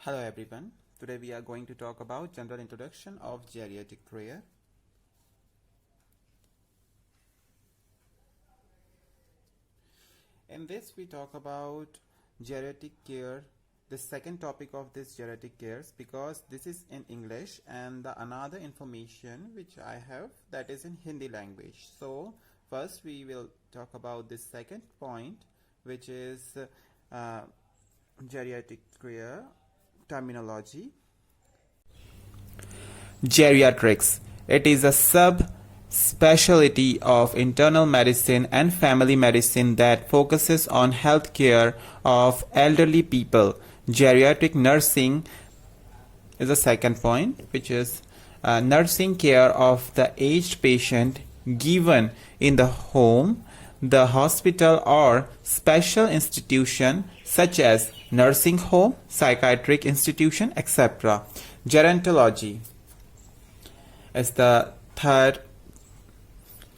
Hello everyone. Today we are going to talk about general introduction of geriatric care. In this we talk about geriatric care, the second topic of this geriatric cares, because this is in English and the another information which I have that is in Hindi language. So first we will talk about this second point, which is geriatric care terminology. Geriatrics. It is a sub-specialty of internal medicine and family medicine that focuses on health care of elderly people. Geriatric nursing is the second point, which is nursing care of the aged patient given in the home, the hospital or special institution such as nursing home, psychiatric institution, etc. Gerontology is the third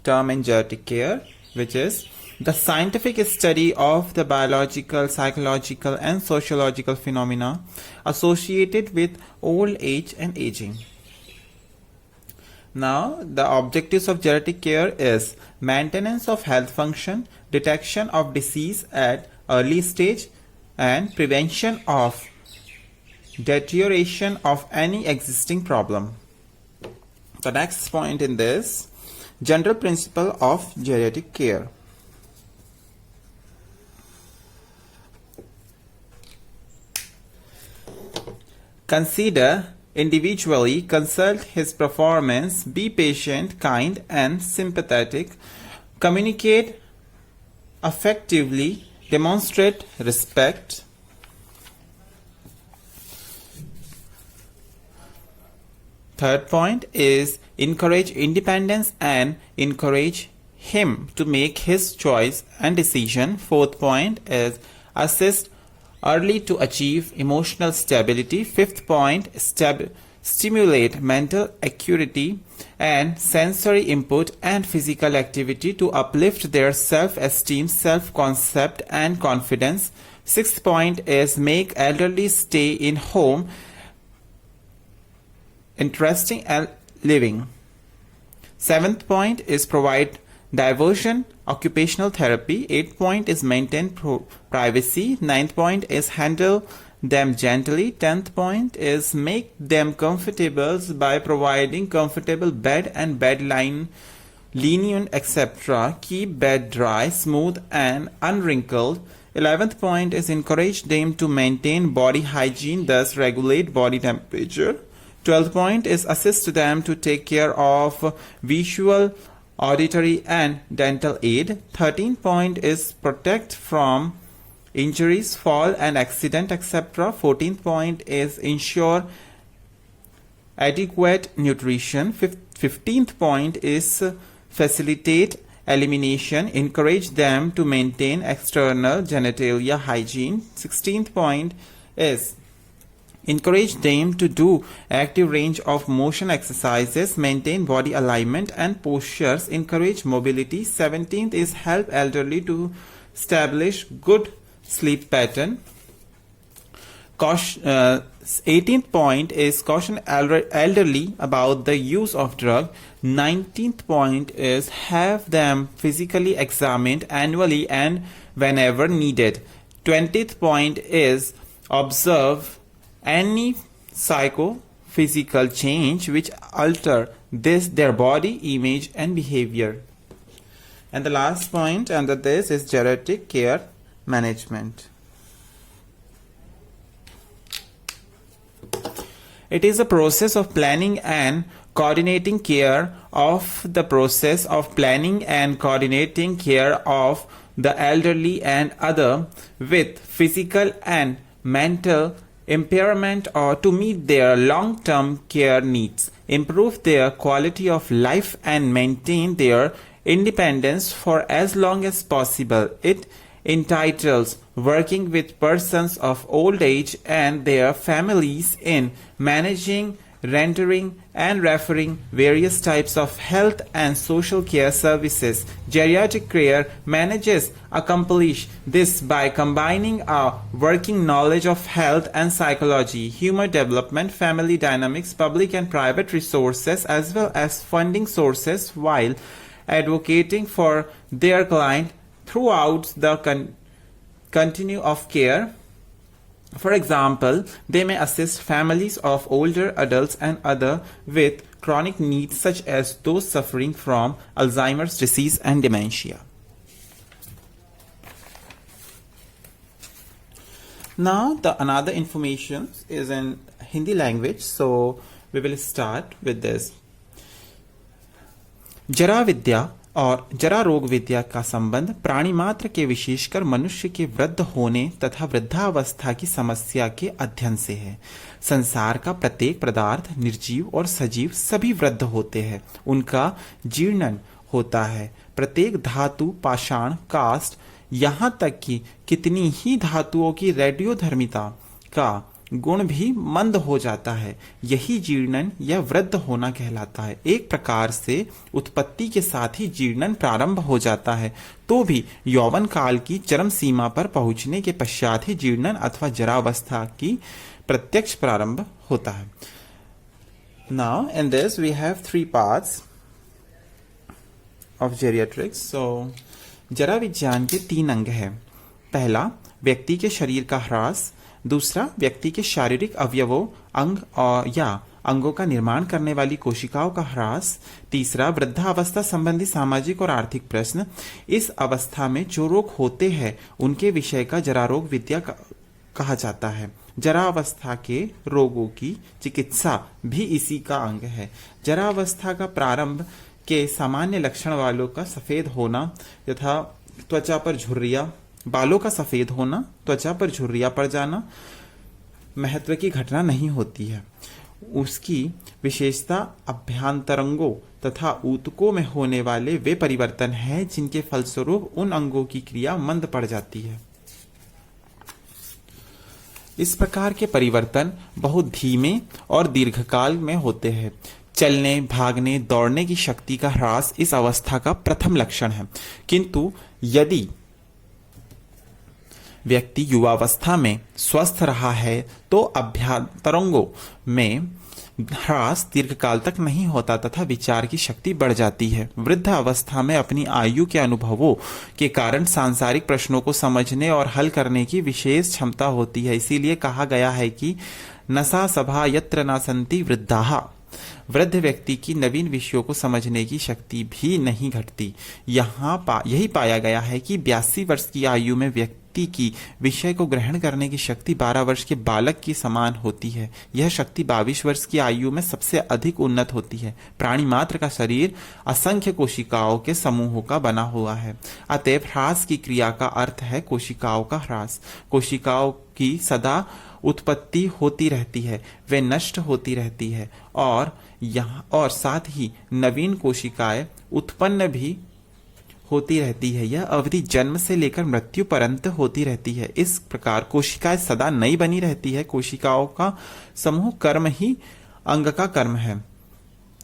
term in geriatric care, which is the scientific study of the biological, psychological and sociological phenomena associated with old age and aging. Now, the objectives of geriatric care is maintenance of health function, detection of disease at early stage, and prevention of deterioration of any existing problem. The next point in this, general principle of geriatric care. Consider individually, consult his performance, be patient, kind and sympathetic, communicate effectively, demonstrate respect. Third point is encourage independence and encourage him to make his choice and decision. Fourth point is assist early to achieve emotional stability. Fifth point, stimulate mental acuity and sensory input and physical activity to uplift their self-esteem, self-concept and confidence. Sixth point is make elderly stay in home interesting and living. Seventh point is provide diversion, occupational therapy. Eighth point is maintain privacy. Ninth point is handle them gently. 10th point is make them comfortable by providing comfortable bed and bed linen, etc. Keep bed dry, smooth and unwrinkled. 11th point is encourage them to maintain body hygiene, thus regulate body temperature. 12th point is assist them to take care of visual, auditory and dental aid. 13th point is protect from injuries, fall and accident, etc. 14th point is ensure adequate nutrition. 15th point is facilitate elimination, encourage them to maintain external genitalia hygiene. 16th point is encourage them to do active range of motion exercises, maintain body alignment and postures, encourage mobility. 17th is help elderly to establish good sleep pattern. 18th point is caution elderly about the use of drug. 19th point is have them physically examined annually and whenever needed. 20th point is observe any psychophysical change which alter their body image and behavior. And the last point under this is geriatric care management. It is a process of planning and coordinating care of the elderly and other with physical and mental impairment or to meet their long-term care needs, improve their quality of life and maintain their independence for as long as possible. It entitles working with persons of old age and their families in managing rendering and referring various types of health and social care services. Geriatric care managers accomplish this by combining a working knowledge of health and psychology, human development, family dynamics, public and private resources, as well as funding sources, while advocating for their client throughout the continue of care. For example, they may assist families of older adults and others with chronic needs such as those suffering from Alzheimer's disease and dementia. Now, the another information is in Hindi language, so we will start with this. जरा विद्या और जरा रोग विद्या का संबंध प्राणी मात्र के विशेषकर मनुष्य के वृद्ध होने तथा वृद्धावस्था की समस्या के अध्ययन से है। संसार का प्रत्येक पदार्थ निर्जीव और सजीव सभी वृद्ध होते हैं, उनका जीर्णन होता है। प्रत्येक धातु, पाषाण, कास्ट, यहाँ तक कि कितनी ही धातुओं की रेडियोधर्मिता का गुण भी मंद हो जाता है। यही जीर्णन या वृद्ध होना कहलाता है। एक प्रकार से उत्पत्ति के साथ ही जीर्णन प्रारंभ हो जाता है, तो भी यौवन काल की चरम सीमा पर पहुंचने के पश्चात ही जीर्णन अथवा जरावस्था की प्रत्यक्ष प्रारंभ होता है। Now in this we have three parts of geriatrics. So जरा विज्ञान के 3 अंग हैं। पहला, व्यक्ति के शरीर का ह्रास। दूसरा, व्यक्ति के शारीरिक अवयवों, अंग और या अंगों का निर्माण करने वाली कोशिकाओं का ह्रास। तीसरा, वृद्धावस्था संबंधी सामाजिक और आर्थिक प्रश्न। इस अवस्था में जो रोग होते हैं उनके विषय का जरारोग विद्या कहा जाता है। जरावस्था के रोगों की चिकित्सा भी इसी का अंग है। जरावस्था का प्रारंभ के सामान्य लक्षण वालों का सफेद होना तथा त्वचा पर झुर्रियां, बालों का सफेद होना, त्वचा पर झुर्रियां पड़ जाना महत्व की घटना नहीं होती है। उसकी विशेषता अभ्यंतरंगों तथा ऊतकों में होने वाले वे परिवर्तन हैं जिनके फलस्वरूप उन अंगों की क्रिया मंद पड़ जाती है। इस प्रकार के परिवर्तन बहुत धीमे और दीर्घकाल में होते हैं। चलने, भागने, दौड़ने की शक्ति का ह्रास इस अवस्था का प्रथम लक्षण है। किंतु यदि व्यक्ति युवावस्था में स्वस्थ रहा है तो अभ्यंतरंगों में ह्रास दीर्घकाल तक नहीं होता तथा विचार की शक्ति बढ़ जाती है। वृद्ध अवस्था में अपनी आयु के अनुभवों के कारण सांसारिक प्रश्नों को समझने और हल करने की विशेष क्षमता होती है। इसीलिए कहा गया है कि नसा सभा यत्र न संति वृद्धाः। वृद्ध व्यक्ति की नवीन विषयों को समझने की शक्ति भी नहीं घटती। यही पाया गया है कि 82 वर्ष की आयु में व्यक्ति की विषय को ग्रहण करने की शक्ति 12 वर्ष के बालक की समान होती है। यह शक्ति 22 वर्ष की आयु में सबसे अधिक उन्नत होती है। प्राणी मात्र का शरीर असंख्य कोशिकाओं के समूहों का बना हुआ है। अतएव ह्रास की क्रिया का अर्थ है कोशिकाओं का ह्रास। कोशिकाओं की सदा उत्पत्ति होती रहती है, वे नष्ट होती रहती है और साथ ही नवीन कोशिकाएं उत्पन्न भी होती रहती है। यह अवधि जन्म से लेकर मृत्यु पर्यंत होती रहती है। इस प्रकार कोशिकाएं सदा नई बनी रहती है। कोशिकाओं का समूह कर्म ही अंग का कर्म है।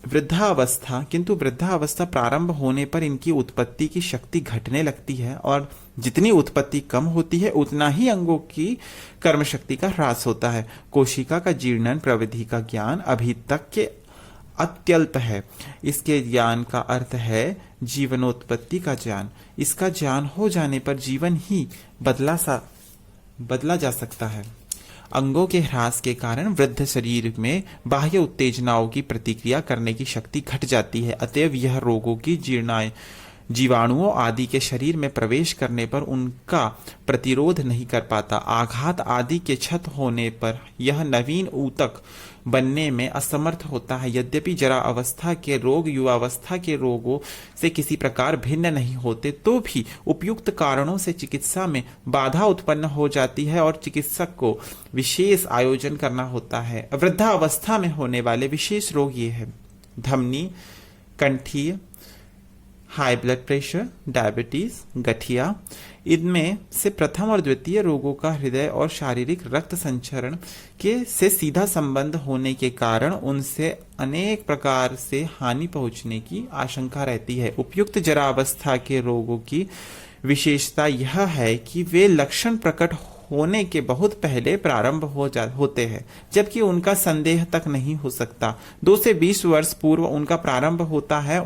किंतु वृद्धावस्था प्रारंभ होने पर इनकी उत्पत्ति की शक्ति घटने लगती है और जितनी उत्पत्ति कम होती है उतना ही अंगों की कर्म शक्ति का ह्रास होता है। कोशिका का जीर्णन प्रविधि का ज्ञान अभी तक के अत्यल्प है। इसके ज्ञान का अर्थ है जीवनोत्पत्ति का ज्ञान। इसका ज्ञान हो जाने पर जीवन ही बदला जा सकता है। अंगों के ह्रास के कारण वृद्ध शरीर में बाह्य उत्तेजनाओं की प्रतिक्रिया करने की शक्ति घट जाती है। अतएव यह रोगों की जीवाणुओं आदि के शरीर में प्रवेश करने पर उनका प्रतिरोध नहीं कर पाता। आघात आदि के क्षत होने पर यह नवीन ऊतक बनने में असमर्थ होता है। यद्यपि जरा अवस्था के रोग युवावस्था के रोगों से किसी प्रकार भिन्न नहीं होते, तो भी उपयुक्त कारणों से चिकित्सा में बाधा उत्पन्न हो जाती है और चिकित्सक को विशेष आयोजन करना होता है। वृद्धावस्था में होने वाले विशेष रोग ये है: धमनी, कंठीय, हाई ब्लड प्रेशर, डायबिटीज, गठिया, इनमें से प्रथम और द्वितीय रोगों का हृदय और शारीरिक रक्त संचरण के से सीधा संबंध होने के कारण उनसे अनेक प्रकार से हानि पहुंचने की आशंका रहती है। उपयुक्त जरावस्था के रोगों की विशेषता यह है कि वे लक्षण प्रकट होने के बहुत पहले प्रारंभ होते हैं, जबकि उनका संदेह तक नहीं हो सकता। 2 से 20 वर्ष पूर्व उनका प्रारंभ होता है।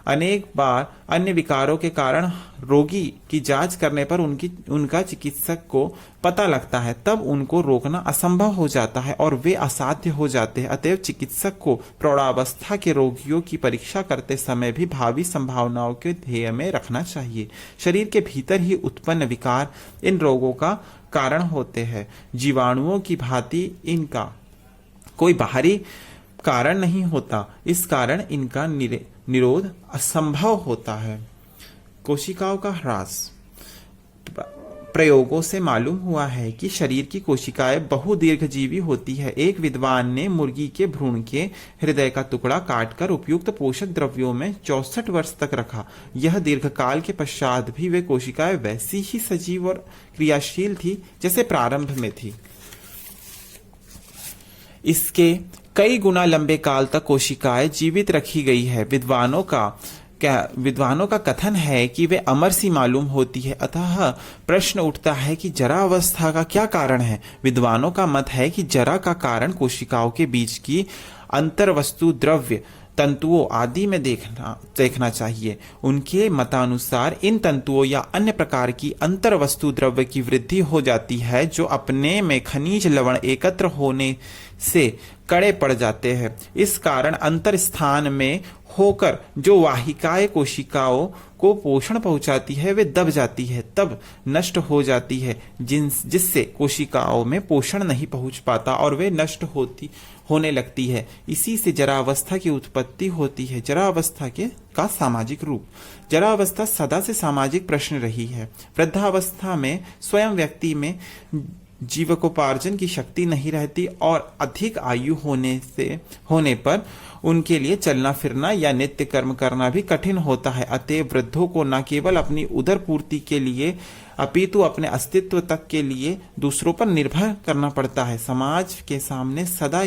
अनेक बार अन्य विकारों के कारण रोगी की जांच करने पर उनका चिकित्सक को पता लगता है, तब उनको रोकना असंभव हो जाता है और वे असाध्य हो जाते हैं। अतएव चिकित्सक को प्रौढ़ावस्था के रोगियों की परीक्षा करते समय भी भावी संभावनाओं के ध्येय में रखना चाहिए। शरीर के भीतर ही उत्पन्न विकार इन रोगों का कारण होते हैं। जीवाणुओं की भांति इनका कोई बाहरी कारण नहीं होता, इस कारण इनका निरोध असंभव होता है। कोशिकाओं का ह्रास। प्रयोगों से मालूम हुआ है कि शरीर की कोशिकाएं बहुदीर्घजीवी होती है। एक विद्वान ने मुर्गी के भ्रूण के हृदय का टुकड़ा काटकर उपयुक्त पोषक द्रव्यों में 64 वर्ष तक रखा। यह दीर्घकाल के पश्चात भी वे कोशिकाएं वैसी ही सजीव और क्रियाशील थी जैसे प्रारंभ में थी। इसके कई गुना लंबे काल तक कोशिकाएं जीवित रखी गई है। विद्वानों का कथन है कि वे अमर सी मालूम होती है। अतः प्रश्न उठता है कि जरा अवस्था का क्या कारण है। विद्वानों का मत है कि जरा का कारण कोशिकाओं के बीच की अंतर्वस्तु द्रव्य तंतुओं आदि में देखना चाहिए। उनके मतानुसार इन तंतुओं या अन्य प्रकार की अंतर्वस्तु द्रव्य की वृद्धि हो जाती है, जो अपने में खनिज लवण एकत्र होने से कड़े पड़ जाते हैं। इस कारण अंतर स्थान में होकर जो वाहिकाएं कोशिकाओं को पोषण पहुंचाती है वे दब जाती है, तब नष्ट हो जाती है, जिससे कोशिकाओं में पोषण नहीं पहुंच पाता और वे नष्ट होने लगती है। इसी से जरावस्था की उत्पत्ति होती है। जरावस्था का सामाजिक रूप। जरावस्था सदा से सामाजिक प्रश्न रही है। वृद्धावस्था में स्वयं व्यक्ति में जीवकोपार्जन की शक्ति नहीं रहती और अधिक आयु होने पर उनके लिए चलना फिरना या नित्य कर्म करना भी कठिन होता है। अतएव वृद्धों को न केवल अपनी उदर पूर्ति के लिए अपितु अपने अस्तित्व तक के लिए दूसरों पर निर्भर करना पड़ता है। समाज के सामने सदा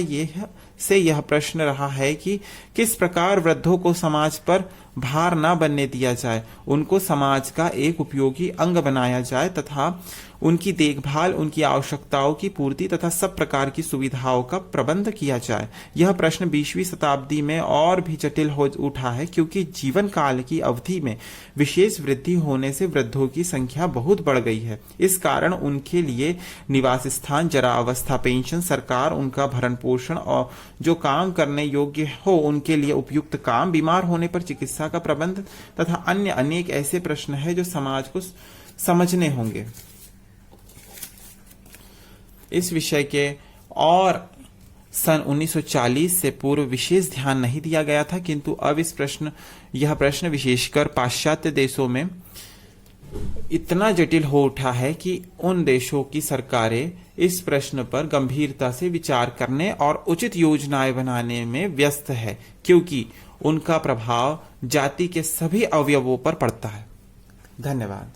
यह प्रश्न रहा है कि किस प्रकार वृद्धों को समाज पर भार न बनने दिया जाए, उनको समाज का एक उपयोगी अंग बनाया जाए तथा उनकी देखभाल, उनकी आवश्यकताओं की पूर्ति तथा सब प्रकार की सुविधाओं का प्रबंध किया जाए। यह प्रश्न 20वीं शताब्दी में और भी जटिल हो उठा है, क्योंकि जीवन काल की अवधि में विशेष वृद्धि होने से वृद्धों की संख्या बहुत बढ़ गई है। इस कारण उनके लिए निवास स्थान, जरा अवस्था पेंशन, सरकार उनका भरण पोषण और जो काम करने योग्य हो उनके लिए उपयुक्त काम, बीमार होने पर चिकित्सा का प्रबंध तथा अन्य अनेक ऐसे प्रश्न है जो समाज को समझने होंगे। इस विषय के और सन 1940 से पूर्व विशेष ध्यान नहीं दिया गया था, किंतु अब यह प्रश्न विशेषकर पाश्चात्य देशों में इतना जटिल हो उठा है कि उन देशों की सरकारें इस प्रश्न पर गंभीरता से विचार करने और उचित योजनाएं बनाने में व्यस्त है, क्योंकि उनका प्रभाव जाति के सभी अवयवों पर पड़ता है। धन्यवाद।